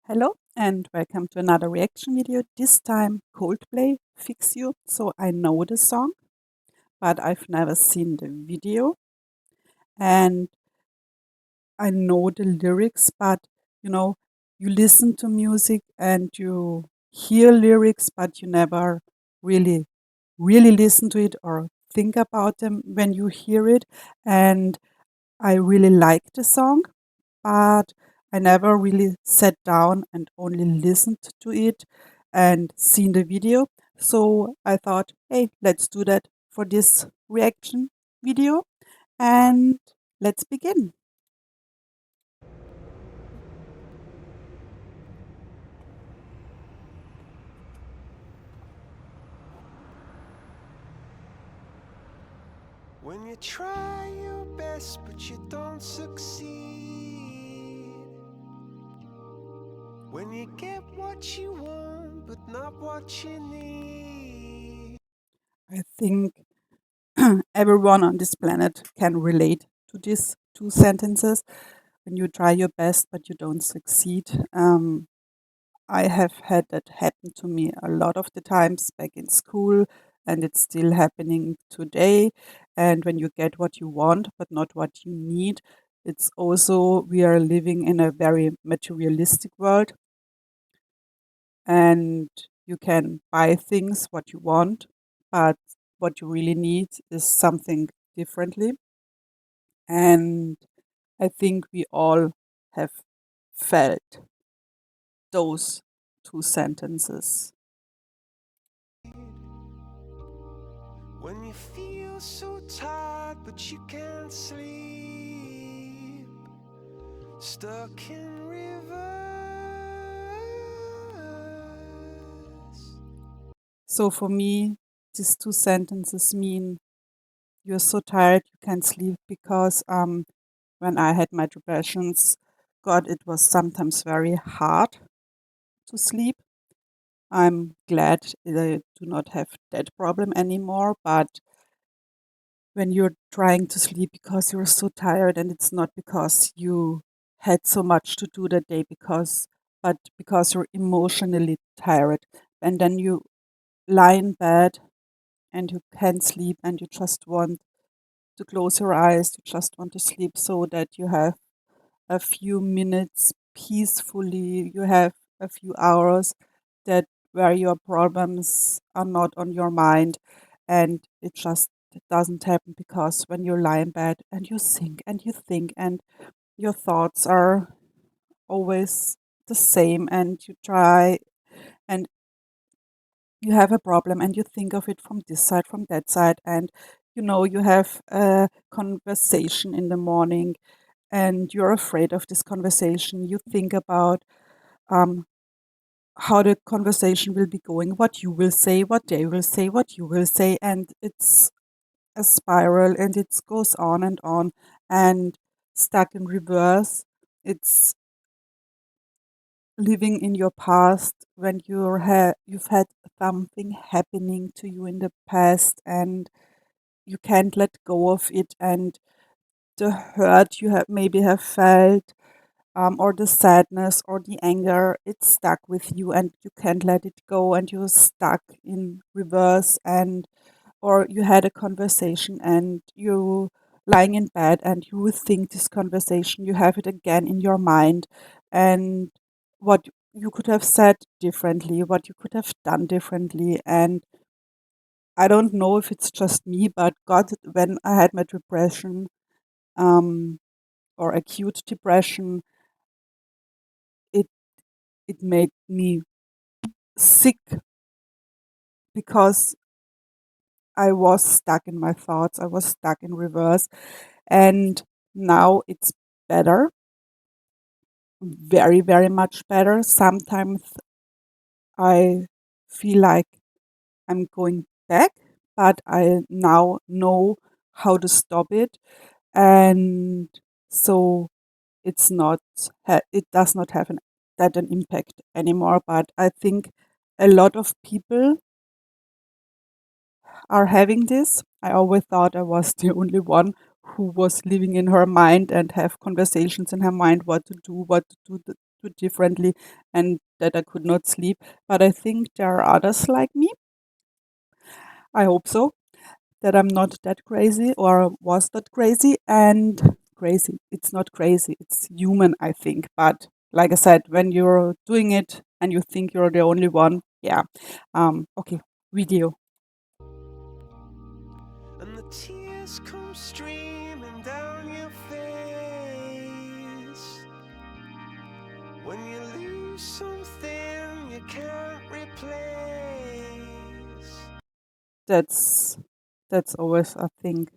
Hello and welcome to another reaction video. This time Coldplay Fix You. So I know the song, but I've never seen the video and I know the lyrics, but you know, you listen to music and you hear lyrics, but you never really listen to it or think about them when you hear it. And I really like the song, but I never really sat down and only listened to it and seen the video. So I thought, hey, let's do that for this reaction video and let's begin. When you try your best but you don't succeed, when you get what you want but not what you need. I think everyone on this planet can relate to these two sentences. When you try your best but you don't succeed. I have had that happen to me a lot of the times back in school, and it's still happening today. And when you get what you want, but not what you need, it's also, we are living in a very materialistic world, and you can buy things what you want, but what you really need is something differently. And I think we all have felt those two sentences. When you feel so tired but you can't sleep, stuck in reverse. So for me, these two sentences mean you're so tired you can't sleep because when I had my depressions, God, it was sometimes very hard to sleep. I'm glad I do not have that problem anymore, but when you're trying to sleep because you're so tired and it's not because you had so much to do that day but because you're emotionally tired, and then you lie in bed and you can't sleep and you just want to close your eyes, you just want to sleep so that you have a few minutes peacefully, you have a few hours that where your problems are not on your mind, and it just doesn't happen because when you lie in bed and you think and your thoughts are always the same and you try and you have a problem and you think of it from this side, from that side, and you have a conversation in the morning and you're afraid of this conversation. You think about um, how the conversation will be going, what you will say, what they will say, what you will say, and it's a spiral and it goes on and stuck in reverse. It's living in your past when you've had something happening to you in the past and you can't let go of it, and the hurt you have maybe have felt, or the sadness or the anger, it's stuck with you and you can't let it go and you're stuck in reverse. And or you had a conversation and you lying in bed and you will think this conversation, you have it again in your mind, and what you could have said differently, what you could have done differently. And I don't know if it's just me, but God, when I had my depression, um, or acute depression, it it made me sick because I was stuck in my thoughts, I was stuck in reverse, and now it's better, very much better. Sometimes I feel like I'm going back, but I now know how to stop it, and so it's not it does not have an impact anymore. But I think a lot of people are having this. I always thought I was the only one who was living in her mind and have conversations in her mind, what to do, do differently and that I could not sleep. But I think there are others like me. I hope so, that I'm not that crazy or was that crazy. And crazy, it's not crazy, it's human, I think. But like I said, when you're doing it and you think you're the only one, yeah. Okay, video. and the tears come streaming down your face when you lose something you can't replace. That's always, I think,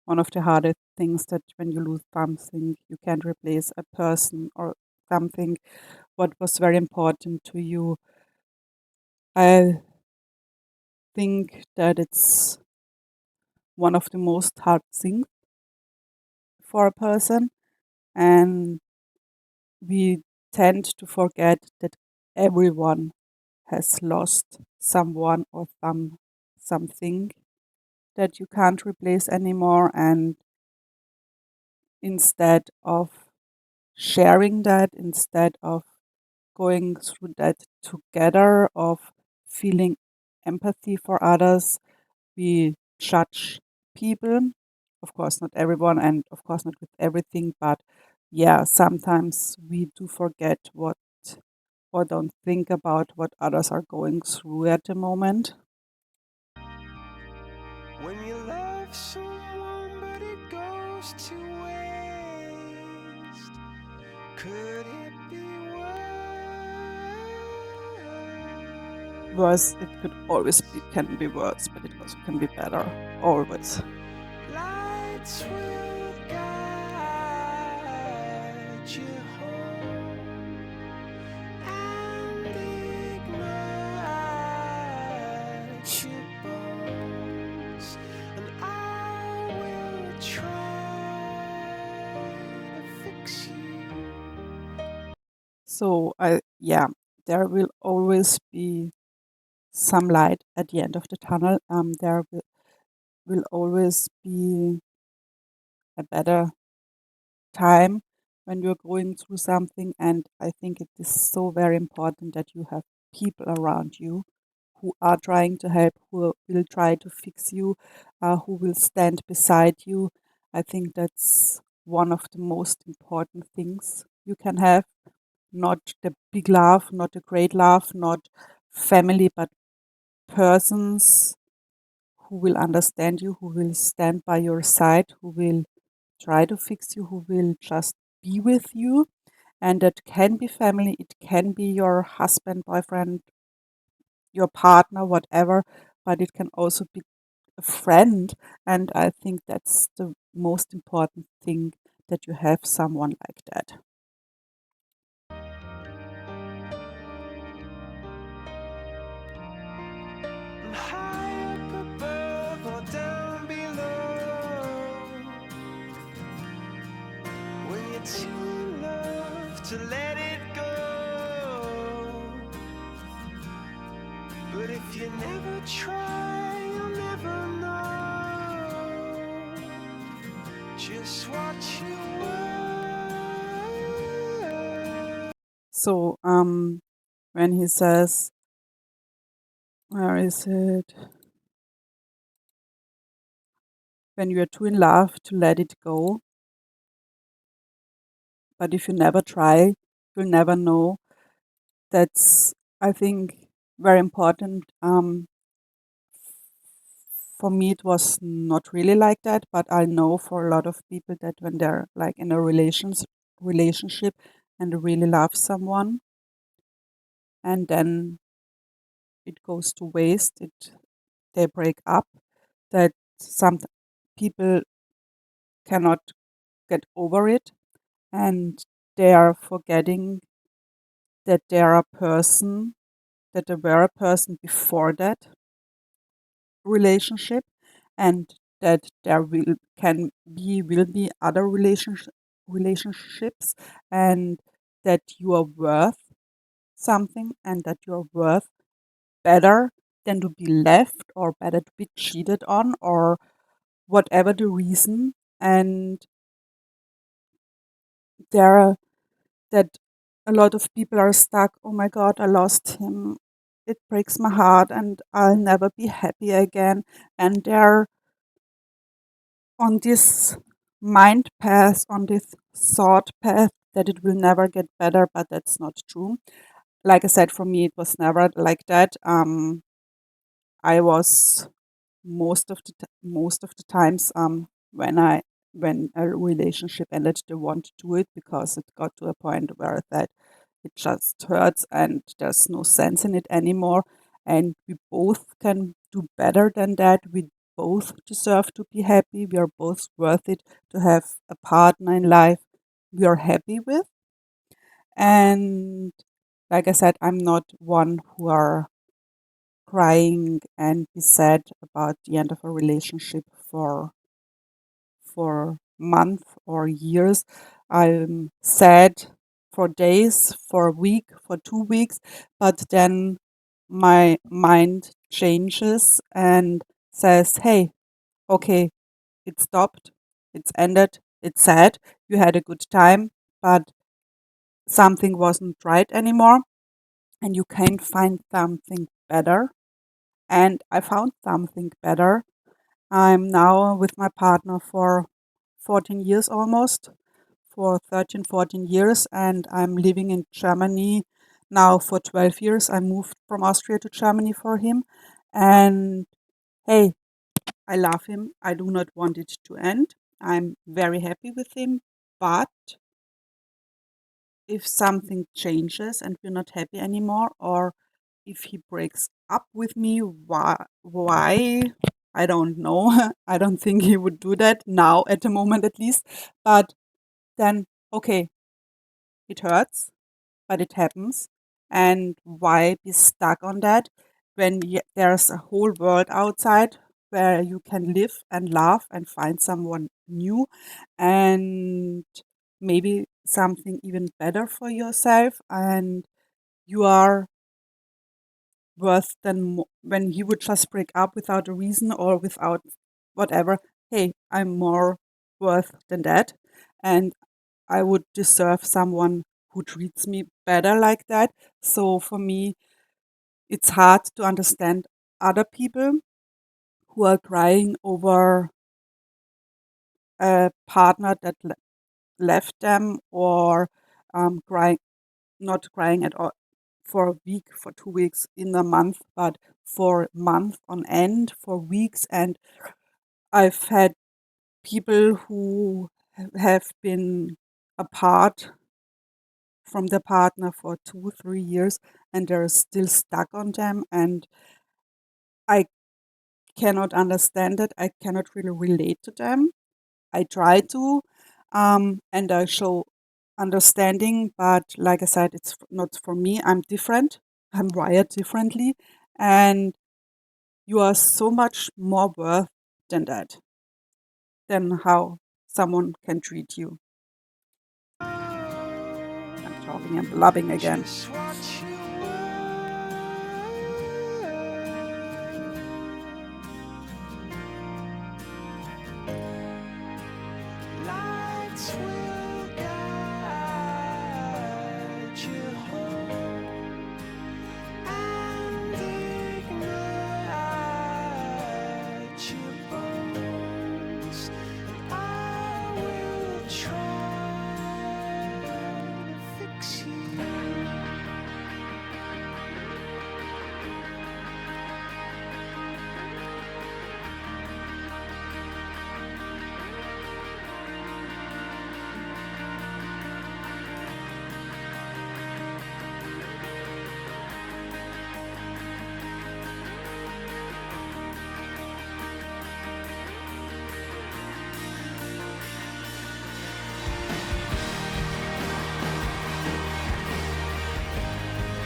one of the hardest things, that when you lose something, you can't replace a person or something what was very important to you. I think that it's one of the most hard things for a person, and we tend to forget that everyone has lost someone or something that you can't replace anymore. And instead of sharing that, instead of going through that together, of feeling empathy for others, we judge people. Of course, not everyone, and of course, not with everything, but yeah, sometimes we do forget what, or don't think about what others are going through at the moment. When you love someone but it goes to waste, could it be Worse, it worse? could always be, can be worse, but it also can be better, always. Lights will guide you home and ignite your bones, and I will try to fix you. So yeah, there will always be some light at the end of the tunnel. There will always be a better time when you're going through something. And I think it is so very important that you have people around you who are trying to help, who will try to fix you, who will stand beside you. I think that's one of the most important things you can have. Not the big love, not the great love, not family, but persons who will understand you, who will stand by your side, who will try to fix you, who will just be with you. And that can be family, it can be your husband, boyfriend, your partner, whatever, but it can also be a friend. And I think that's the most important thing, that you have someone like that. And high up above or down below, when you're too in love to let it go. But if you never try, you'll never know just what you were. So when he says, where is it? When you are too in love to let it go, but if you never try, you'll never know. That's, I think, very important. For me, it was not really like that, but I know for a lot of people that when they're like in a relationship and really love someone, and then it goes to waste, it they break up, that some people cannot get over it, and they are forgetting that they're a person, that they were a person before that relationship, and that there will be other relationships, and that you are worth something, and that you are worth better than to be left, or better to be cheated on, or whatever the reason. And there that a lot of people are stuck. Oh my God, I lost him. It breaks my heart and I'll never be happy again. And they're on this mind path, on this thought path that it will never get better, but that's not true. Like I said, for me, it was never like that. I was most of the times when I when a relationship ended, they want to do it because it got to a point where that it just hurts and there's no sense in it anymore. And we both can do better than that. We both deserve to be happy. We are both worth it to have a partner in life we are happy with. And like I said, I'm not one who are crying and be sad about the end of a relationship for months or years. I'm sad for days, for a week, for 2 weeks, but then my mind changes and says, hey, okay, it stopped, it's ended, it's sad, you had a good time, but something wasn't right anymore, and you can find something better. And I found something better. I'm now with my partner for 14 years almost, for 13, 14 years, and I'm living in Germany now for 12 years. I moved from Austria to Germany for him. And hey, I love him. I do not want it to end. I'm very happy with him. But if something changes and we're not happy anymore, or if he breaks up with me, why? I don't know. I don't think he would do that now at the moment at least. But then, okay, it hurts, but it happens. And why be stuck on that when there's a whole world outside where you can live and laugh and find someone new and maybe something even better for yourself, and you are worse than when he would just break up without a reason or without whatever. Hey, I'm more worth than that, and I would deserve someone who treats me better like that. So for me, it's hard to understand other people who are crying over a partner that left them, or crying, not crying at all for a week, for 2 weeks, in a month, but for months on end, for weeks. And I've had people who have been apart from their partner for 2, 3 years and they're still stuck on them. And I cannot understand it. I cannot really relate to them. I try to, and I show understanding, but like I said, it's not for me. I'm different. I'm wired differently, and you are so much more worth than that, than how someone can treat you. I'm talking and blabbing again. Just what you were. Lights will guide you home and ignite your bones. I will try to fix you.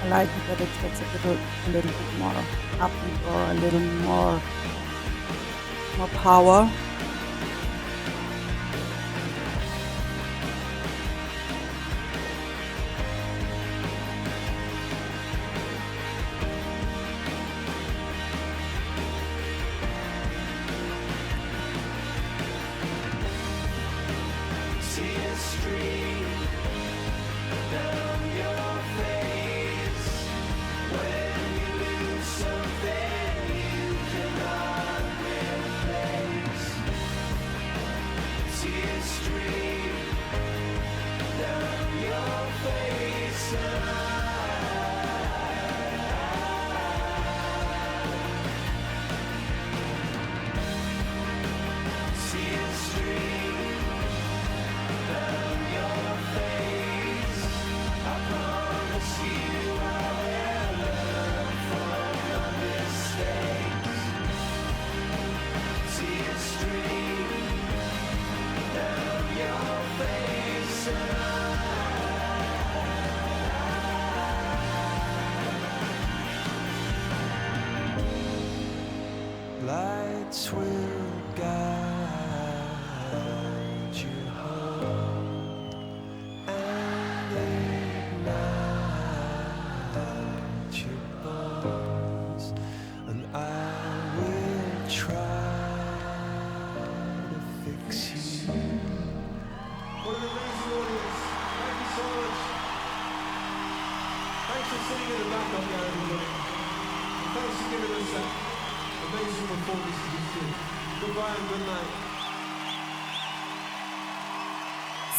I like it that it gets a little bit more upbeat, or a little more power. See a stream down your lights will guide you home and ignite your bones, and I will try to fix you. What an amazing audience. Thank you so much. Thanks for sitting in the back up there, everybody. And thanks for giving us that amazing performance to this year. Goodbye and good night.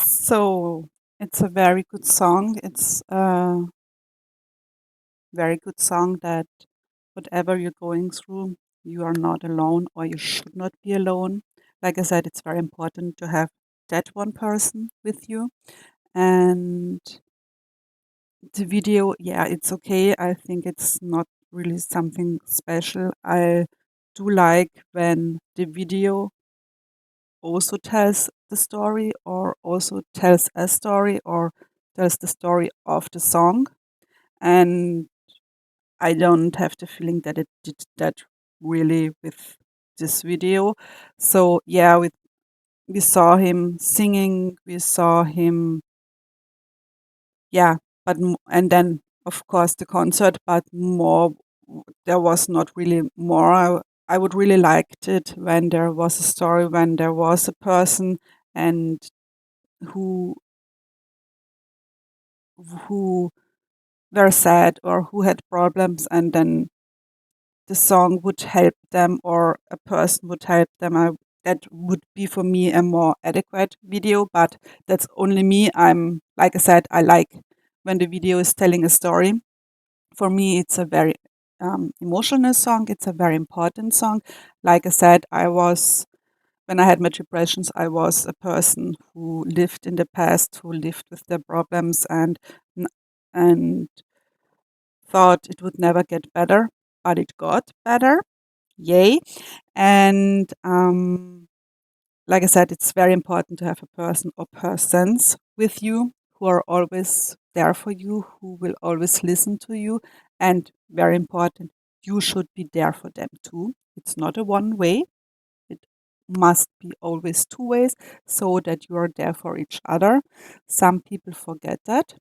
So it's a very good song. It's a very good song that whatever you're going through, you are not alone or you should not be alone. Like I said, it's very important to have that one person with you. And the video, yeah, it's okay. I think it's not really something special. I do like when the video also tells the story or also tells a story or tells the story of the song. And I don't have the feeling that it did that really with this video. So yeah, we saw him singing, we saw him, yeah, but and then of course the concert, but more there was not really more. I would really liked it when there was a story, when there was a person and who who were sad or who had problems, and then the song would help them or a person would help them. That would be for me a more adequate video, but that's only me. I'm, like I said, I like when the video is telling a story. For me, it's a very emotional song. It's a very important song. Like I said, when I had my depressions, I was a person who lived in the past, who lived with their problems and thought it would never get better, but it got better. Yay. And like I said, it's very important to have a person or persons with you who are always there for you, who will always listen to you. And very important, you should be there for them too. It's not a one way, it must be always two ways so that you are there for each other. Some people forget that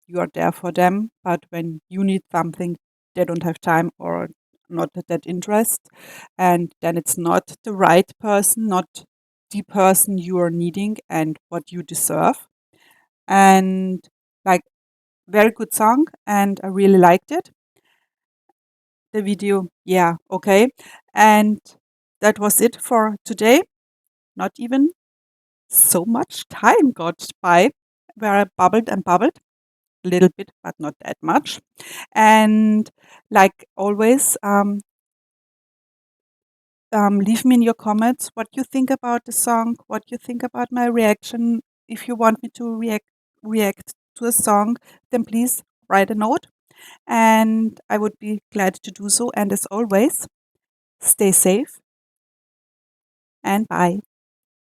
you are there for them, but when you need something, they don't have time or not that interest, and then it's not the right person, not the person you are needing and what you deserve. And like, very good song, and I really liked it. The video, yeah, okay. And that was it for today. Not even so much time got by where I bubbled and bubbled a little bit, but not that much. And like always, leave me in your comments what you think about the song, what you think about my reaction. If you want me to react to a song, then please write a note, and I would be glad to do so. And as always, stay safe and bye.